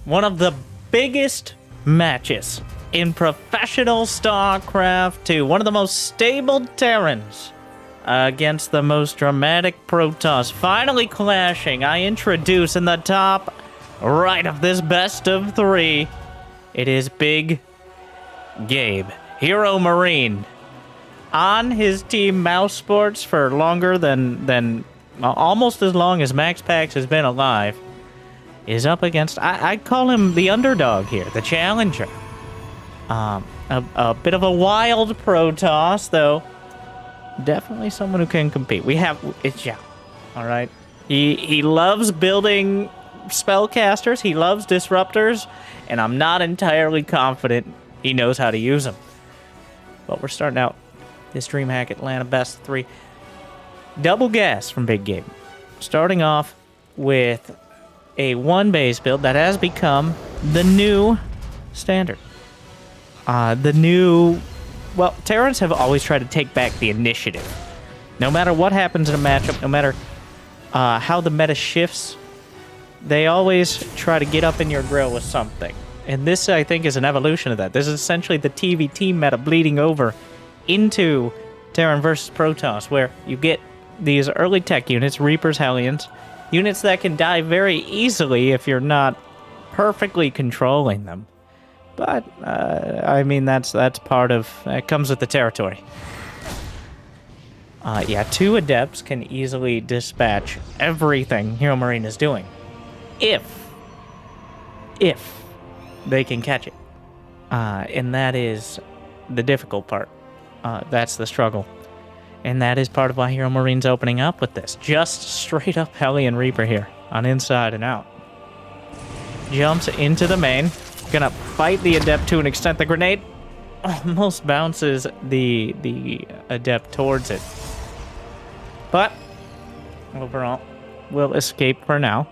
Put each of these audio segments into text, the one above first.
one of the biggest matches in professional StarCraft 2. One of the most stable Terrans against the most dramatic Protoss. Finally clashing. I introduce in the top right of this best of 3. It is Big Gabe, HeroMarine, on his team Mouse Sports for longer than almost as long as Max Pax has been alive. Is up against, I call him the underdog here, the challenger. A bit of a wild Protoss, though. Definitely someone who can compete. It's Zoun, all right? He loves building spellcasters. He loves disruptors, and I'm not entirely confident he knows how to use them. But we're starting out this Dreamhack Atlanta best of 3. Double gas from Big Gabe. Starting off with a 1-base build that has become the new standard. Well, Terrans have always tried to take back the initiative. No matter what happens in a matchup, no matter how the meta shifts, they always try to get up in your grill with something. And this, I think, is an evolution of that. This is essentially the TVT meta bleeding over into Terran versus Protoss, where you get these early tech units, Reapers, Hellions, units that can die very easily if you're not perfectly controlling them. But, I mean, that's part of... It comes with the territory. Yeah, 2 Adepts can easily dispatch everything HeroMarine is doing. If they can catch it. And that is the difficult part. That's the struggle. And that is part of why HeroMarine's opening up with this. Just straight up Hellion Reaper here on inside and out. Jumps into the main. Gonna fight the Adept to an extent. The grenade almost bounces the Adept towards it. But overall, will escape for now.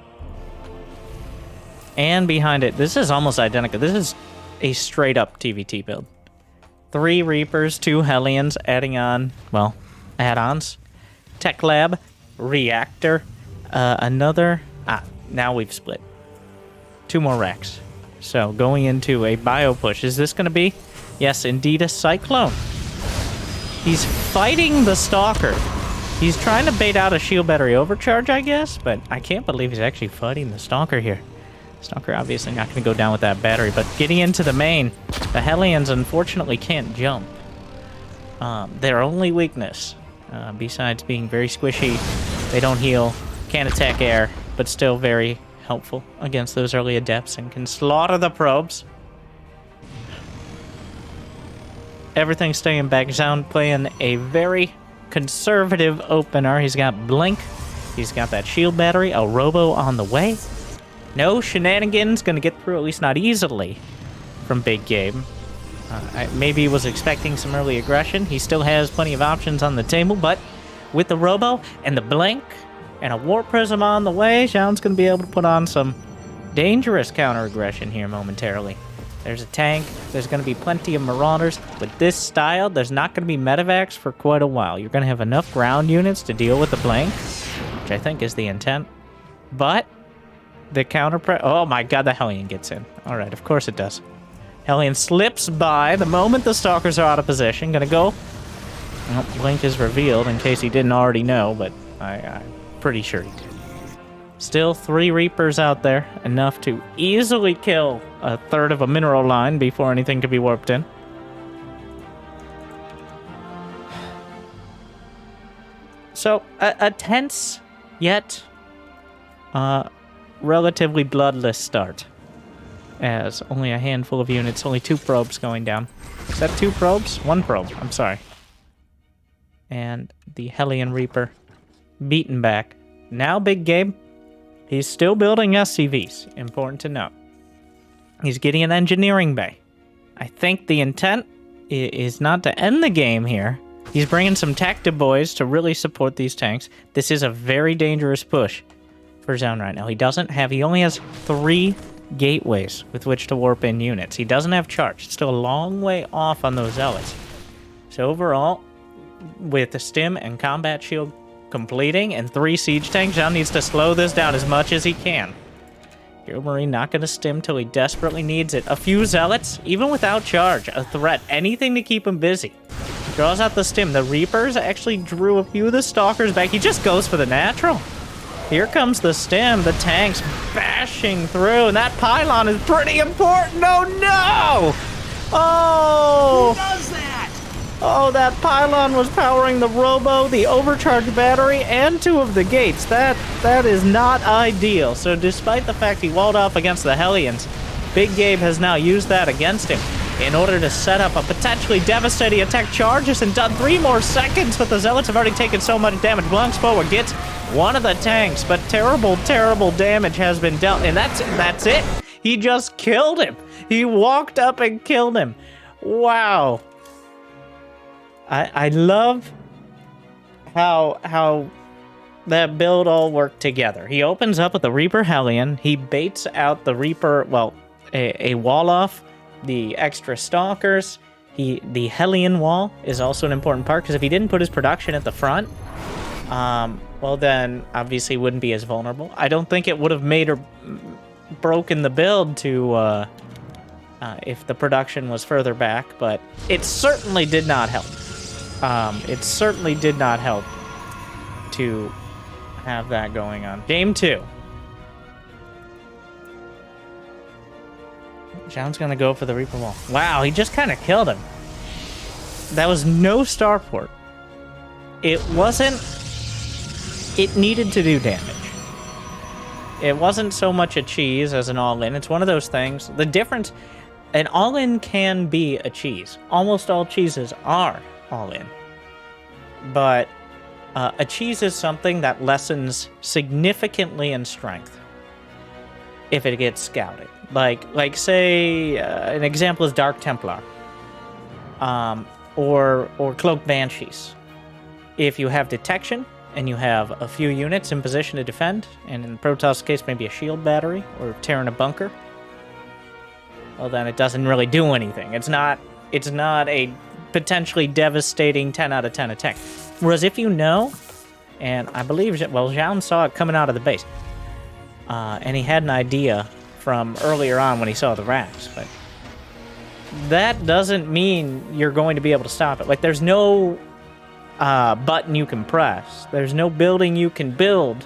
And behind it, this is almost identical. This is a straight up TVT build. 3 Reapers, 2 Hellions, adding on, well, add-ons. Tech Lab, Reactor, another... now we've split. 2 more racks. So, going into a bio push. Is this going to be? Yes, indeed, a Cyclone. He's fighting the Stalker. He's trying to bait out a shield battery overcharge, I guess, but I can't believe he's actually fighting the Stalker here. Stalker obviously not going to go down with that battery, but getting into the main, the Hellions unfortunately can't jump. Their only weakness, besides being very squishy, they don't heal, can't attack air, but still very helpful against those early Adepts and can slaughter the probes. Everything staying back. Zoun playing a very conservative opener. He's got Blink, he's got that shield battery, a Robo on the way. No shenanigans, gonna get through, at least not easily, from Big Gabe. Maybe he was expecting some early aggression. He still has plenty of options on the table, but with the Robo and the Blink and a Warp Prism on the way, Zoun's gonna be able to put on some dangerous counter-aggression here momentarily. There's a tank, there's gonna be plenty of Marauders. With this style, there's not gonna be medevacs for quite a while. You're gonna have enough ground units to deal with the Blink, which I think is the intent. But the counter oh my god, the Hellion gets in. Alright, of course it does. Hellion slips by the moment the Stalkers are out of position. Gonna go. Well, Blink is revealed in case he didn't already know, but I'm pretty sure he did. Still 3 Reapers out there. Enough to easily kill a third of a mineral line before anything could be warped in. So, a tense, yet relatively bloodless start. As only a handful of units, only 2 probes going down. Is that 2 probes? 1 probe, I'm sorry. And the Hellion Reaper beaten back. Now Big Gabe, he's still building SCVs, important to note. He's getting an engineering bay. I think the intent is not to end the game here. He's bringing some Tacti boys to really support these tanks. This is a very dangerous push for Zoun right now. He only has 3 gateways with which to warp in units. He doesn't have charge. It's still a long way off on those Zealots. So overall, with the stim and combat shield completing and 3 siege tanks, Zoun needs to slow this down as much as he can. HeroMarine not going to stim till he desperately needs it. A few Zealots, even without charge, a threat. Anything to keep him busy. Draws out the stim. The Reapers actually drew a few of the Stalkers back. He just goes for the natural. Here comes the stim. The tanks bashing through. And that pylon is pretty important. Oh, no! Oh! Who does that? Oh, that pylon was powering the robo, the overcharged battery, and 2 of the gates. That is not ideal. So despite the fact he walled off against the Hellions, Big Gabe has now used that against him in order to set up a potentially devastating attack. Charges and done 3 more seconds, but the Zealots have already taken so much damage. Blunks forward, gets one of the tanks, but terrible, terrible damage has been dealt. And that's it. He just killed him. He walked up and killed him. Wow. I love how that build all worked together. He opens up with the Reaper Hellion. He baits out the Reaper, well, a wall off, the extra Stalkers. The Hellion wall is also an important part, because if he didn't put his production at the front, well then obviously wouldn't be as vulnerable. I don't think it would have made or broken the build to if the production was further back, but it certainly did not help. It certainly did not help to have that going on. Game 2. Zoun's gonna go for the Reaper wall. Wow, he just kind of killed him. That was no starport. It wasn't... It needed to do damage. It wasn't so much a cheese as an all-in. It's one of those things. The difference... An all-in can be a cheese. Almost all cheeses are all-in. But a cheese is something that lessens significantly in strength if it gets scouted. Like say, an example is Dark Templar, or Cloaked Banshees. If you have detection and you have a few units in position to defend, and in Protoss' case maybe a shield battery or Terran a bunker, well then it doesn't really do anything. It's not a potentially devastating 10 out of 10 attack. Whereas if you know, and I believe, well, Zoun saw it coming out of the base, and he had an idea from earlier on when he saw the racks, but that doesn't mean you're going to be able to stop it. Like, there's no button you can press. There's no building you can build,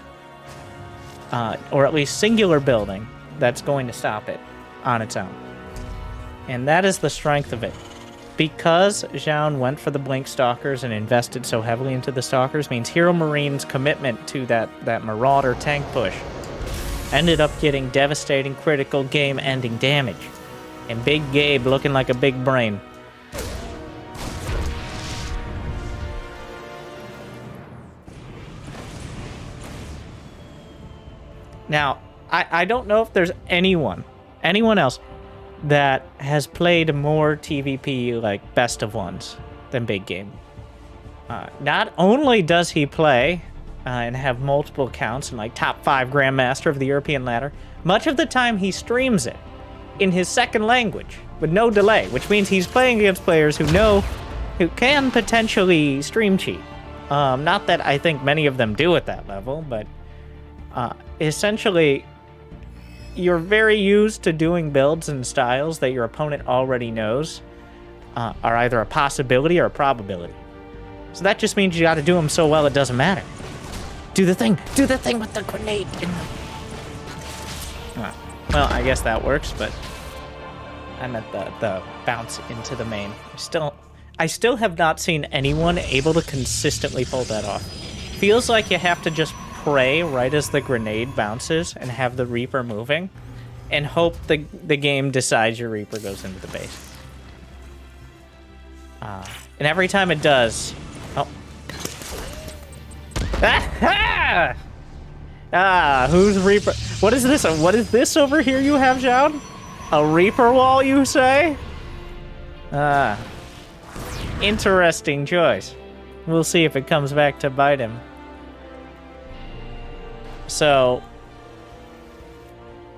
or at least singular building, that's going to stop it on its own. And that is the strength of it. Because Zoun went for the Blink Stalkers and invested so heavily into the Stalkers means HeroMarine's commitment to that Marauder tank push ended up getting devastating, critical, game-ending damage. And Big Gabe looking like a big brain. Now, I don't know if there's anyone else that has played more TVP, like, best of ones than Big Gabe. Not only does he play and have multiple accounts and, like, top 5 Grandmaster of the European ladder, much of the time he streams it in his second language with no delay, which means he's playing against players who can potentially stream cheat. Not that I think many of them do at that level, but essentially you're very used to doing builds and styles that your opponent already knows are either a possibility or a probability. So that just means you got to do them so well it doesn't matter. Do the thing with the grenade. Well, I guess that works, but I meant the bounce into the main. I still have not seen anyone able to consistently pull that off. Feels like you have to just pray right as the grenade bounces and have the Reaper moving and hope the game decides your Reaper goes into the base. And every time it does... Oh. Who's Reaper? What is this? What is this over here you have, Zoun? A Reaper wall, you say? Interesting choice. We'll see if it comes back to bite him. So,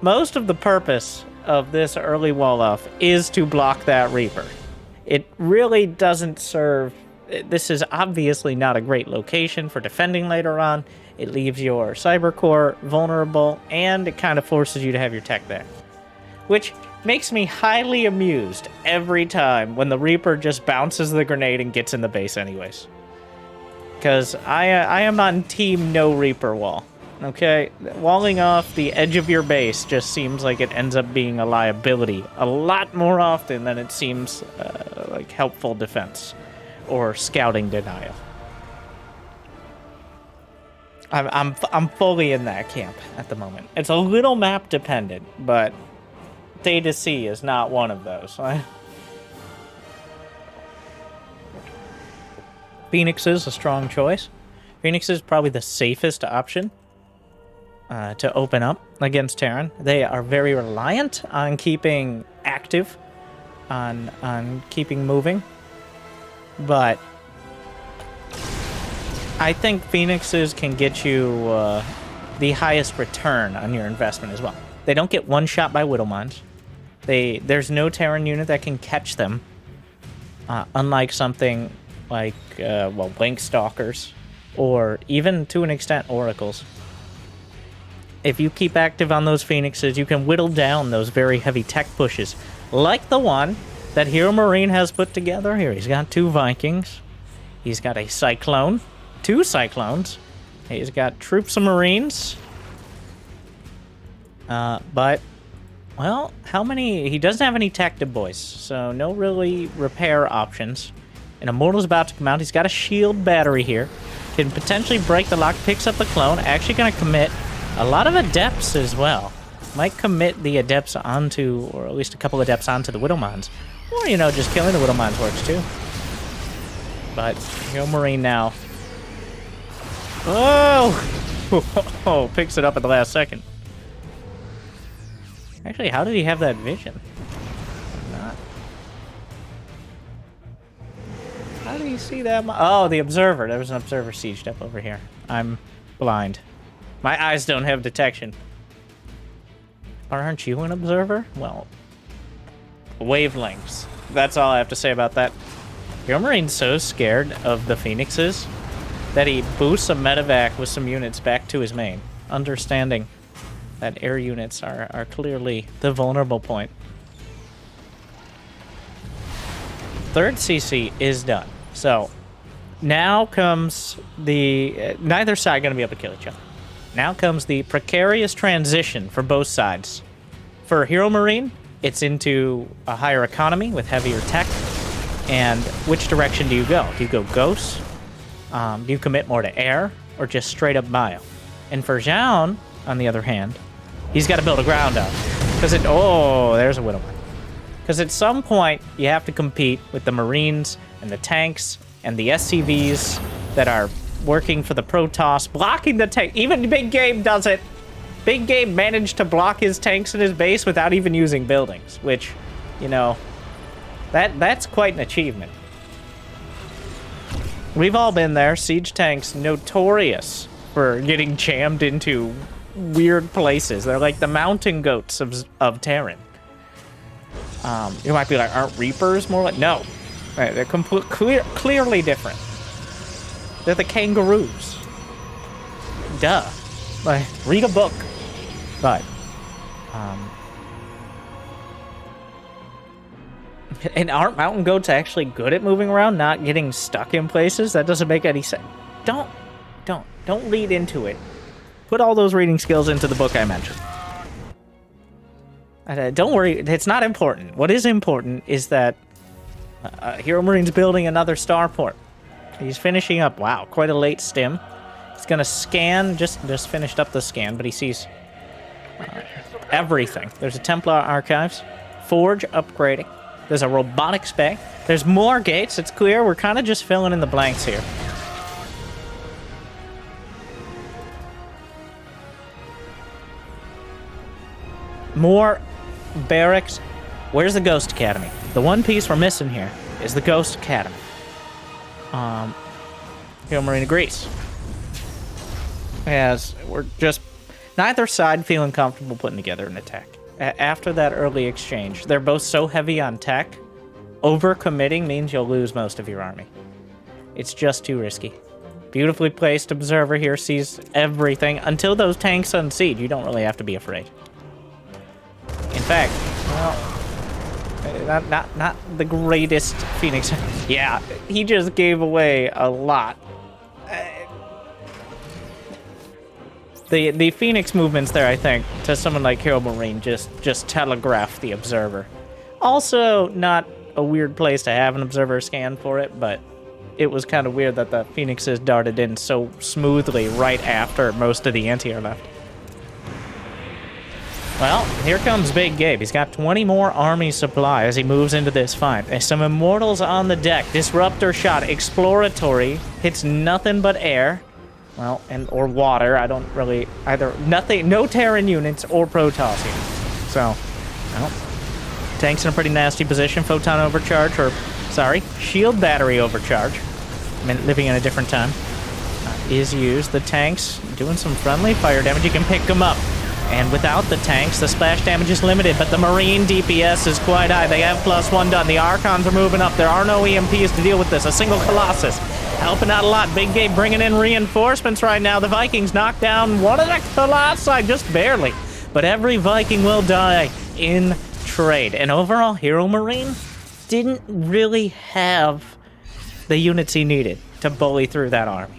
most of the purpose of this early wall-off is to block that Reaper. It really doesn't serve... This is obviously not a great location for defending later on. It leaves your cyber core vulnerable, and it kind of forces you to have your tech there. Which makes me highly amused every time when the Reaper just bounces the grenade and gets in the base anyways. Because I am not in team no Reaper wall. Okay? Walling off the edge of your base just seems like it ends up being a liability a lot more often than it seems like helpful defense or scouting denial. I'm fully in that camp at the moment. It's a little map dependent, but Theta C is not one of those. Phoenix is a strong choice. Phoenix is probably the safest option to open up against Terran. They are very reliant on keeping active, on keeping moving, but I think Phoenixes can get you the highest return on your investment as well. They don't get one shot by Widowmines. There's no Terran unit that can catch them, unlike something like, well, Link Stalkers, or even to an extent Oracles. If you keep active on those Phoenixes, you can whittle down those very heavy tech pushes, like the one that HeroMarine has put together here. He's got 2 Vikings. He's got a Cyclone. 2 Cyclones. He's got troops of Marines. But, well, how many... He doesn't have any tech deploys, so no really repair options. And Immortal's about to come out. He's got a shield battery here. Can potentially break the lock, picks up the clone. Actually going to commit a lot of Adepts as well. Might commit the Adepts onto, or at least a couple Adepts onto the Widowmines. Or, you know, just killing the Widowmines works too. But, HeroMarine now... Oh! Picks it up at the last second. Actually, how did he have that vision? Not. How did he see that? Oh, the observer. There was an observer sieged up over here. I'm blind. My eyes don't have detection. But aren't you an observer? Well, wavelengths. That's all I have to say about that. HeroMarine's so scared of the Phoenixes that he boosts a medevac with some units back to his main, understanding that air units are clearly the vulnerable point. Third CC is done. So now comes the... neither side going to be able to kill each other. Now comes the precarious transition for both sides. For HeroMarine, it's into a higher economy with heavier tech. And which direction do you go? Do you go Ghosts? Do you commit more to air, or just straight up bio? And for Zoun, on the other hand, he's got to build a ground up. Because it... Oh, there's a Widowmine. Because at some point, you have to compete with the Marines, and the tanks, and the SCVs that are working for the Protoss, blocking the tank. Even Big Gabe does it. Big Gabe managed to block his tanks in his base without even using buildings, which, you know, that's quite an achievement. We've all been there. Siege tanks notorious for getting jammed into weird places. They're like the mountain goats of Terran. You might be like, aren't Reapers more like... No. Right, they're clearly different. They're the kangaroos. Duh. Like, read a book. But, and aren't mountain goats actually good at moving around, not getting stuck in places? That doesn't make any sense. Don't read into it. Put all those reading skills into the book I mentioned. Don't worry, it's not important. What is important is that HeroMarine's building another starport. He's finishing up, wow, quite a late stim. He's gonna scan, just finished up the scan, but he sees everything. There's a Templar Archives, Forge upgrading, there's a Robotics Bay, there's more gates, it's clear, we're kind of just filling in the blanks here. More barracks. Where's the Ghost Academy? The one piece we're missing here is the Ghost Academy. HeroMarine agrees. As we're just neither side feeling comfortable putting together an attack. After that early exchange, they're both so heavy on tech, overcommitting means you'll lose most of your army. It's just too risky. Beautifully placed observer here, sees everything. Until those tanks unseat, you don't really have to be afraid. In fact, well, not the greatest Phoenix. Yeah, he just gave away a lot. The Phoenix movements there, I think, to someone like HeroMarine just telegraph the observer. Also, not a weird place to have an observer scan for it, but it was kind of weird that the Phoenixes darted in so smoothly right after most of the anti-air left. Well, here comes Big Gabe. He's got 20 more army supply as he moves into this fight. There's some Immortals on the deck. Disruptor shot, exploratory, hits nothing but air. Well, or water. I don't really either. Nothing. No Terran units or Protoss here. So, well, tank's in a pretty nasty position. Photon overcharge, or sorry, shield battery overcharge. I mean, living in a different time. Is used. The tanks doing some friendly fire damage. You can pick them up. And without the tanks, the splash damage is limited, but the Marine DPS is quite high. They have +1 done. The Archons are moving up. There are no EMPs to deal with this. A single Colossus helping out a lot. Big Gabe bringing in reinforcements right now. The Vikings knocked down one of the Colossi, just barely. But every Viking will die in trade. And overall, HeroMarine didn't really have the units he needed to bully through that army.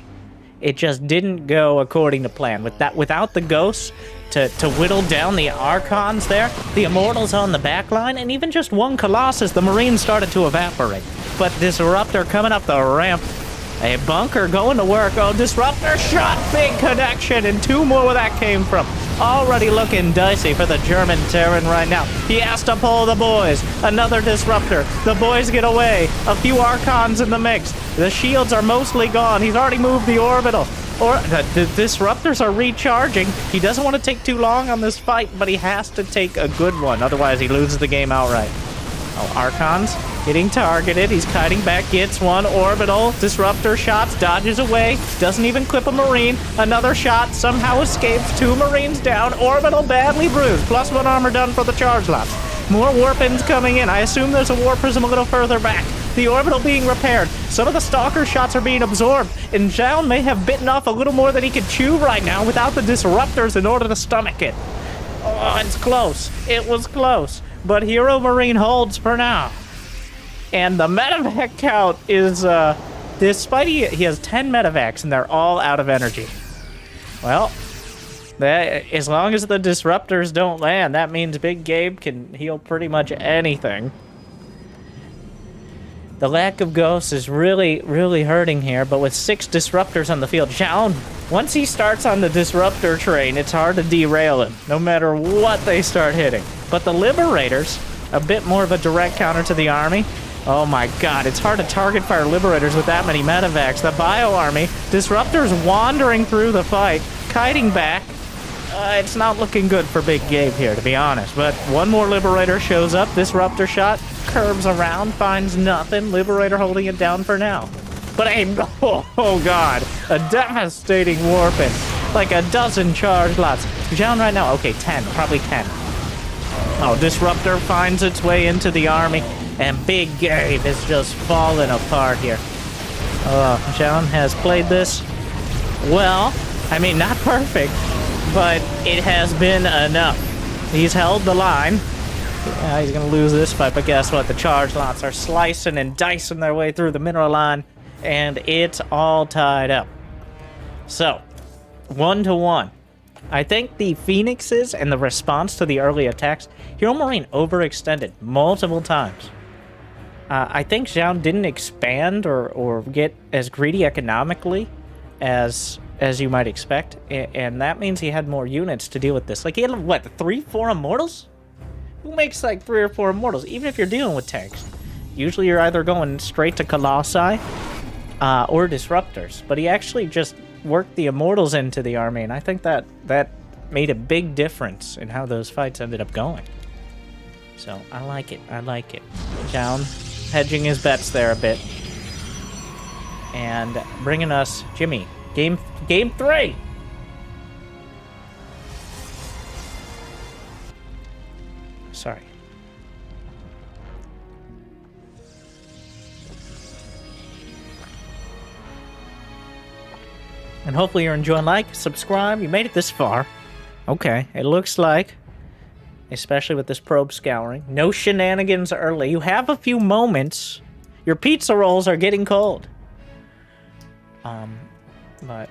It just didn't go according to plan. Without the ghosts to whittle down the Archons there, the Immortals on the back line, and even just one Colossus, the Marines started to evaporate. But Disruptor coming up the ramp. A bunker going to work. Oh, Disruptor shot, big connection, and 2 more where that came from. Already looking dicey for the German Terran right now. He has to pull the boys. Another Disruptor. The boys get away. A few Archons in the mix. The shields are mostly gone. He's already moved the orbital. Or the Disruptors are recharging. He doesn't want to take too long on this fight, but he has to take a good one. Otherwise, he loses the game outright. Oh, Archons getting targeted. He's kiting back, gets one. Orbital, Disruptor shots, dodges away. Doesn't even clip a Marine. Another shot, somehow escapes. 2 Marines down. Orbital badly bruised. +1 armor done for the charge lots. More warpins coming in. I assume there's a war prism a little further back. The orbital being repaired. Some of the stalker shots are being absorbed. And Zoun may have bitten off a little more than he could chew right now without the Disruptors in order to stomach it. Oh, it's close. It was close. But HeroMarine holds for now. And the medevac count is, despite he has 10 medevacs and they're all out of energy. Well, as long as the Disruptors don't land, that means Big Gabe can heal pretty much anything. The lack of ghosts is really, really hurting here, but with 6 Disruptors on the field, Zoun, once he starts on the Disruptor train, it's hard to derail him, no matter what they start hitting. But the Liberators, a bit more of a direct counter to the army. Oh my god, it's hard to target fire Liberators with that many medevacs. The Bio Army, Disruptors wandering through the fight, kiting back. It's not looking good for Big Gabe here, to be honest. But one more Liberator shows up. Disruptor shot, curves around, finds nothing. Liberator holding it down for now. But oh god, a devastating warping. Like a dozen charge lots. Zoun right now, okay, 10, probably 10. Oh, Disruptor finds its way into the army, and Big Gabe is just falling apart here. Zoun has played this well. I mean, not perfect, but it has been enough. He's held the line. Yeah, he's gonna lose this fight, but guess what? The charge lots are slicing and dicing their way through the mineral line, and it's all tied up. So, 1-1. I think the Phoenixes and the response to the early attacks, HeroMarine overextended multiple times. I think Zoun didn't expand or get as greedy economically as you might expect, and that means he had more units to deal with this. Like, he had, what, 3-4 Immortals? Who makes, like, 3 or 4 Immortals, even if you're dealing with tanks? Usually you're either going straight to Colossi or Disruptors, but he actually just worked the Immortals into the army, and I think that made a big difference in how those fights ended up going. So, I like it. I like it. Zoun hedging his bets there a bit. And bringing us Jimmy. Game 3! Sorry. And hopefully you're enjoying. Like, subscribe. You made it this far. Okay, it looks like, especially with this probe scouring, no shenanigans early. You have a few moments. Your pizza rolls are getting cold. But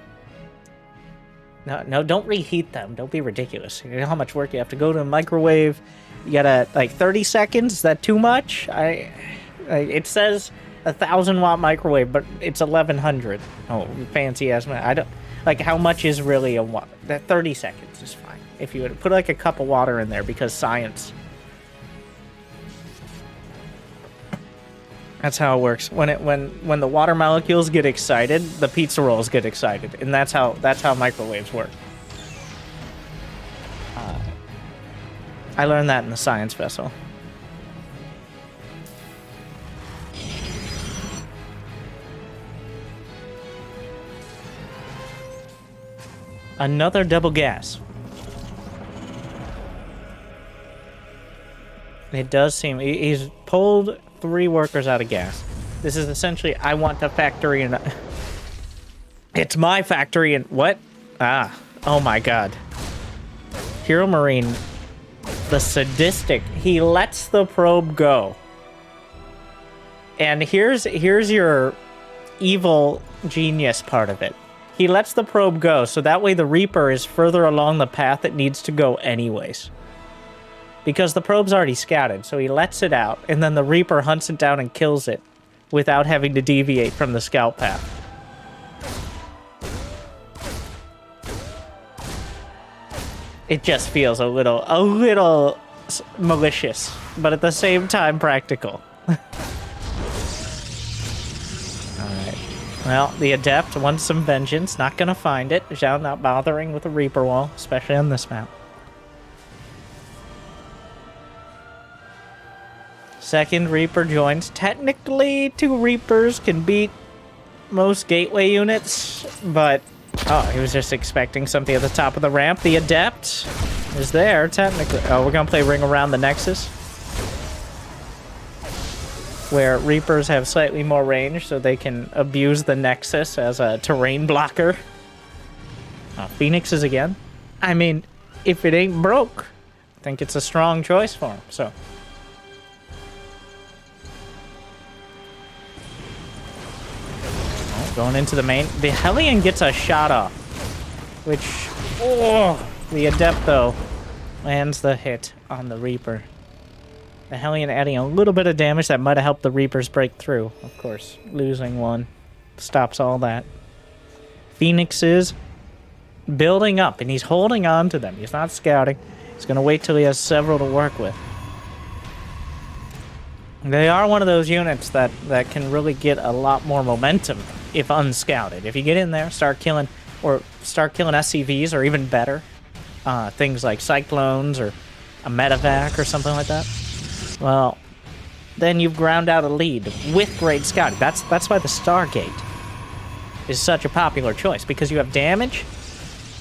no, don't reheat them. Don't be ridiculous. You know how much work you have to go to a microwave. You gotta, like, 30 seconds. Is that too much? It says 1,000-watt microwave, but it's 1,100. Oh, fancy ass man. I don't like how much is really a watt. That 30 seconds is fine. If you would put like a cup of water in there, because science. That's how it works. When the water molecules get excited, the pizza rolls get excited, and that's how microwaves work. I learned that in the science vessel. Another double gas. It does seem he's pulled 3 workers out of gas. This is essentially, I want a factory in. It's my factory in what? Ah, oh my God. HeroMarine, the sadistic. He lets the probe go. And here's your evil genius part of it. He lets the probe go, so that way the Reaper is further along the path it needs to go anyways. Because the probe's already scouted, so he lets it out, and then the Reaper hunts it down and kills it without having to deviate from the scout path. It just feels a little malicious, but at the same time practical. Well, the Adept wants some vengeance. Not gonna find it. Zoun not bothering with the Reaper wall, especially on this map. Second Reaper joins. Technically, 2 Reapers can beat most gateway units, but... Oh, he was just expecting something at the top of the ramp. The Adept is there, technically. Oh, we're gonna play Ring Around the Nexus, where Reapers have slightly more range, so they can abuse the Nexus as a terrain blocker. Phoenixes again. I mean, if it ain't broke, I think it's a strong choice for him, so. Oh, going into the main. The Hellion gets a shot off, which, oh, the Adept, though, lands the hit on the Reaper. The Hellion adding a little bit of damage that might have helped the Reapers break through. Of course, losing one stops all that. Phoenix is building up, and he's holding on to them. He's not scouting. He's going to wait till he has several to work with. They are one of those units that can really get a lot more momentum if unscouted. If you get in there, start killing SCVs, or even better, things like Cyclones or a Medevac or something like that. Well, then you've ground out a lead with great scouting. That's why the Stargate is such a popular choice, because you have damage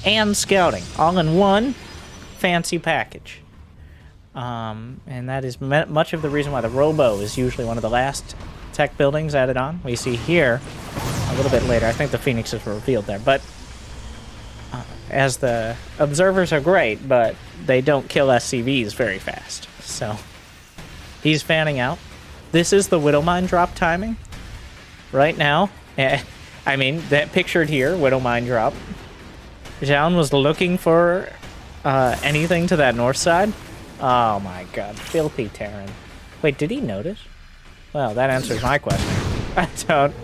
and scouting all in one fancy package. And that is much of the reason why the Robo is usually one of the last tech buildings added on. We see here a little bit later. I think the Phoenixes were revealed there, but as the observers are great, but they don't kill SCVs very fast. So he's fanning out. This is the Widowmine drop timing right now. I mean, that pictured here, Widowmine drop. Zoun was looking for anything to that north side. Oh my God, filthy Terran. Wait, did he notice? Well, that answers my question. I don't.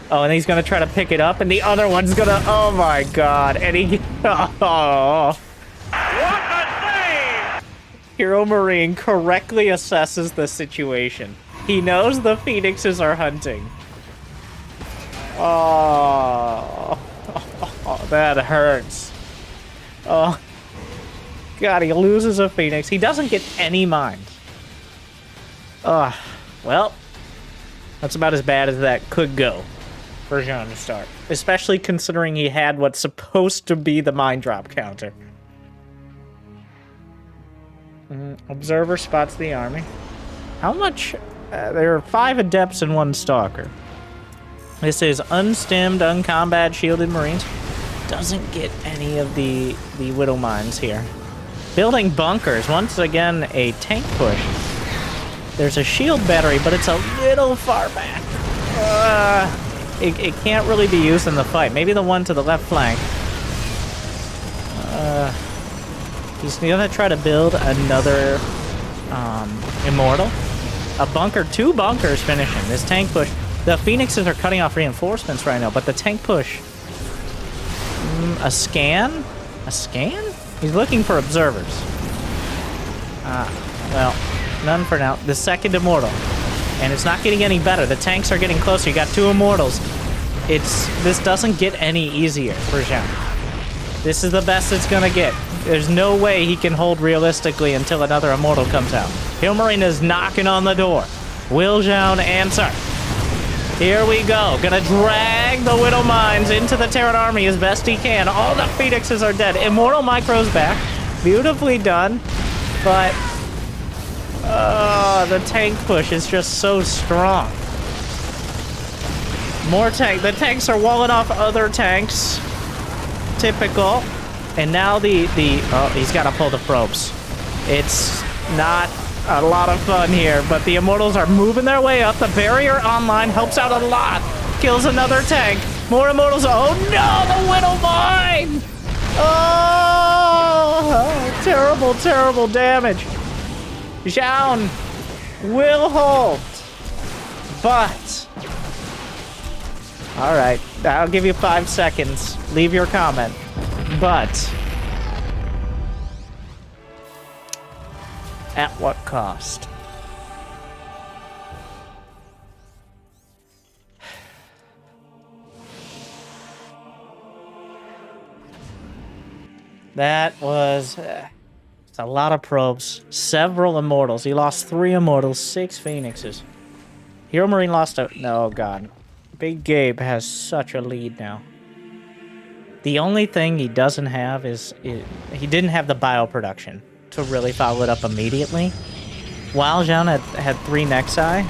Oh, and he's gonna try to pick it up, and the other one's gonna. Oh my God, and he. Oh. What a save! HeroMarine correctly assesses the situation. He knows the Phoenixes are hunting. Oh, that hurts. Oh, God, he loses a Phoenix. He doesn't get any mines. Well, that's about as bad as that could go for Zoun to start. Especially considering he had what's supposed to be the mine drop counter. Observer spots the army. How much? There are 5 Adepts and 1 Stalker. This is unstemmed, uncombat, shielded Marines. doesn't get any of the Widow Mines here. Building bunkers. Once again, a tank push. There's a shield battery, but it's a little far back. It can't really be used in the fight. Maybe the one to the left flank. He's gonna try to build another Immortal. A bunker, 2 bunkers finishing. This tank push. The Phoenixes are cutting off reinforcements right now, but the tank push. A scan? A scan? He's looking for observers. Well, none for now. The second Immortal. And it's not getting any better. The tanks are getting closer. You got 2 Immortals. This doesn't get any easier for Zoun. This is the best it's gonna get. There's no way he can hold realistically until another Immortal comes out. HeroMarine is knocking on the door. Will Zoun answer? Here we go. Gonna drag the Widow Mines into the Terran army as best he can. All the Phoenixes are dead. Immortal Micro's back. Beautifully done. But the tank push is just so strong. More tank. The tanks are walling off other tanks. Typical. And now oh, he's got to pull the probes. It's not a lot of fun here, but the Immortals are moving their way up. The barrier online helps out a lot. Kills another tank. More Immortals. Oh no, the Widow Mine! Oh, terrible, terrible damage. Zoun will hold. But, all right, I'll give you 5 seconds. Leave your comment. But, at what cost? That was it's a lot of probes, several Immortals. He lost 3 Immortals, 6 Phoenixes. HeroMarine lost a... Oh, God. Big Gabe has such a lead now. The only thing he doesn't have is he didn't have the bioproduction to really follow it up immediately. While Zoun had 3 Nexi,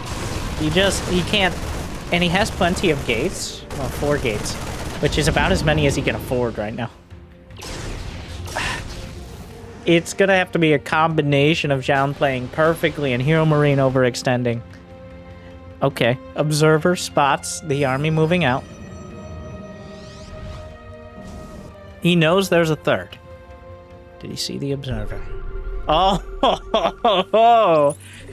he can't... And he has plenty of gates. Well, 4 gates, which is about as many as he can afford right now. It's gonna have to be a combination of Zoun playing perfectly and HeroMarine overextending. Okay, Observer spots the army moving out. He knows there's a 3rd. Did he see the Observer? Oh,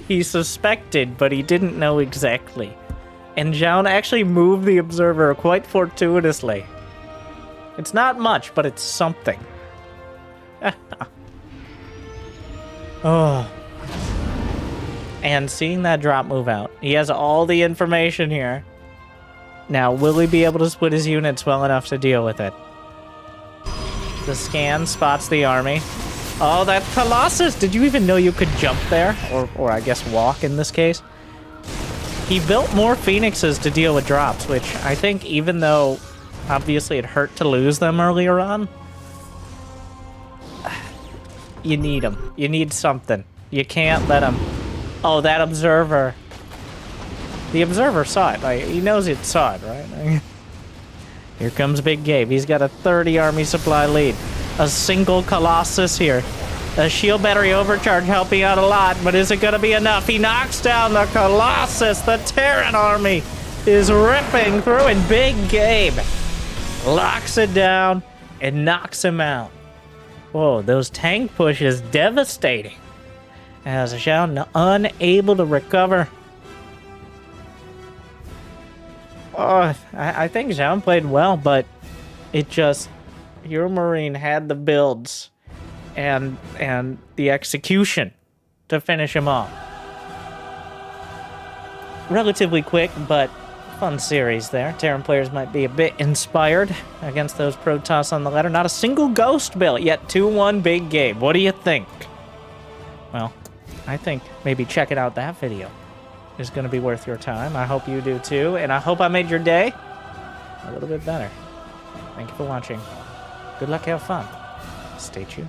he suspected, but he didn't know exactly. And Zoun actually moved the Observer quite fortuitously. It's not much, but it's something. Oh. And seeing that drop move out, he has all the information here. Now, will he be able to split his units well enough to deal with it? The scan spots the army. Oh, that Colossus! Did you even know you could jump there? Or I guess walk in this case? He built more Phoenixes to deal with drops, which I think even though obviously it hurt to lose them earlier on, you need them. You need something. You can't let them... Oh, that Observer. The Observer saw it. Like, he knows it saw it, right? Here comes Big Gabe. He's got a 30 army supply lead. A single Colossus here. A shield battery overcharge helping out a lot, but is it going to be enough? He knocks down the Colossus. The Terran army is ripping through, and Big Gabe locks it down and knocks him out. Whoa, those tank pushes devastating. As Zoun unable to recover. Oh, I think Zoun played well, but it just... HeroMarine had the builds and the execution to finish him off. Relatively quick, but fun series there. Terran players might be a bit inspired against those Protoss on the ladder. Not a single ghost built, yet 2-1 Big Gabe. What do you think? Well, I think maybe checking out that video is going to be worth your time. I hope you do too, and I hope I made your day a little bit better. Thank you for watching. Good luck, have fun. Stay tuned.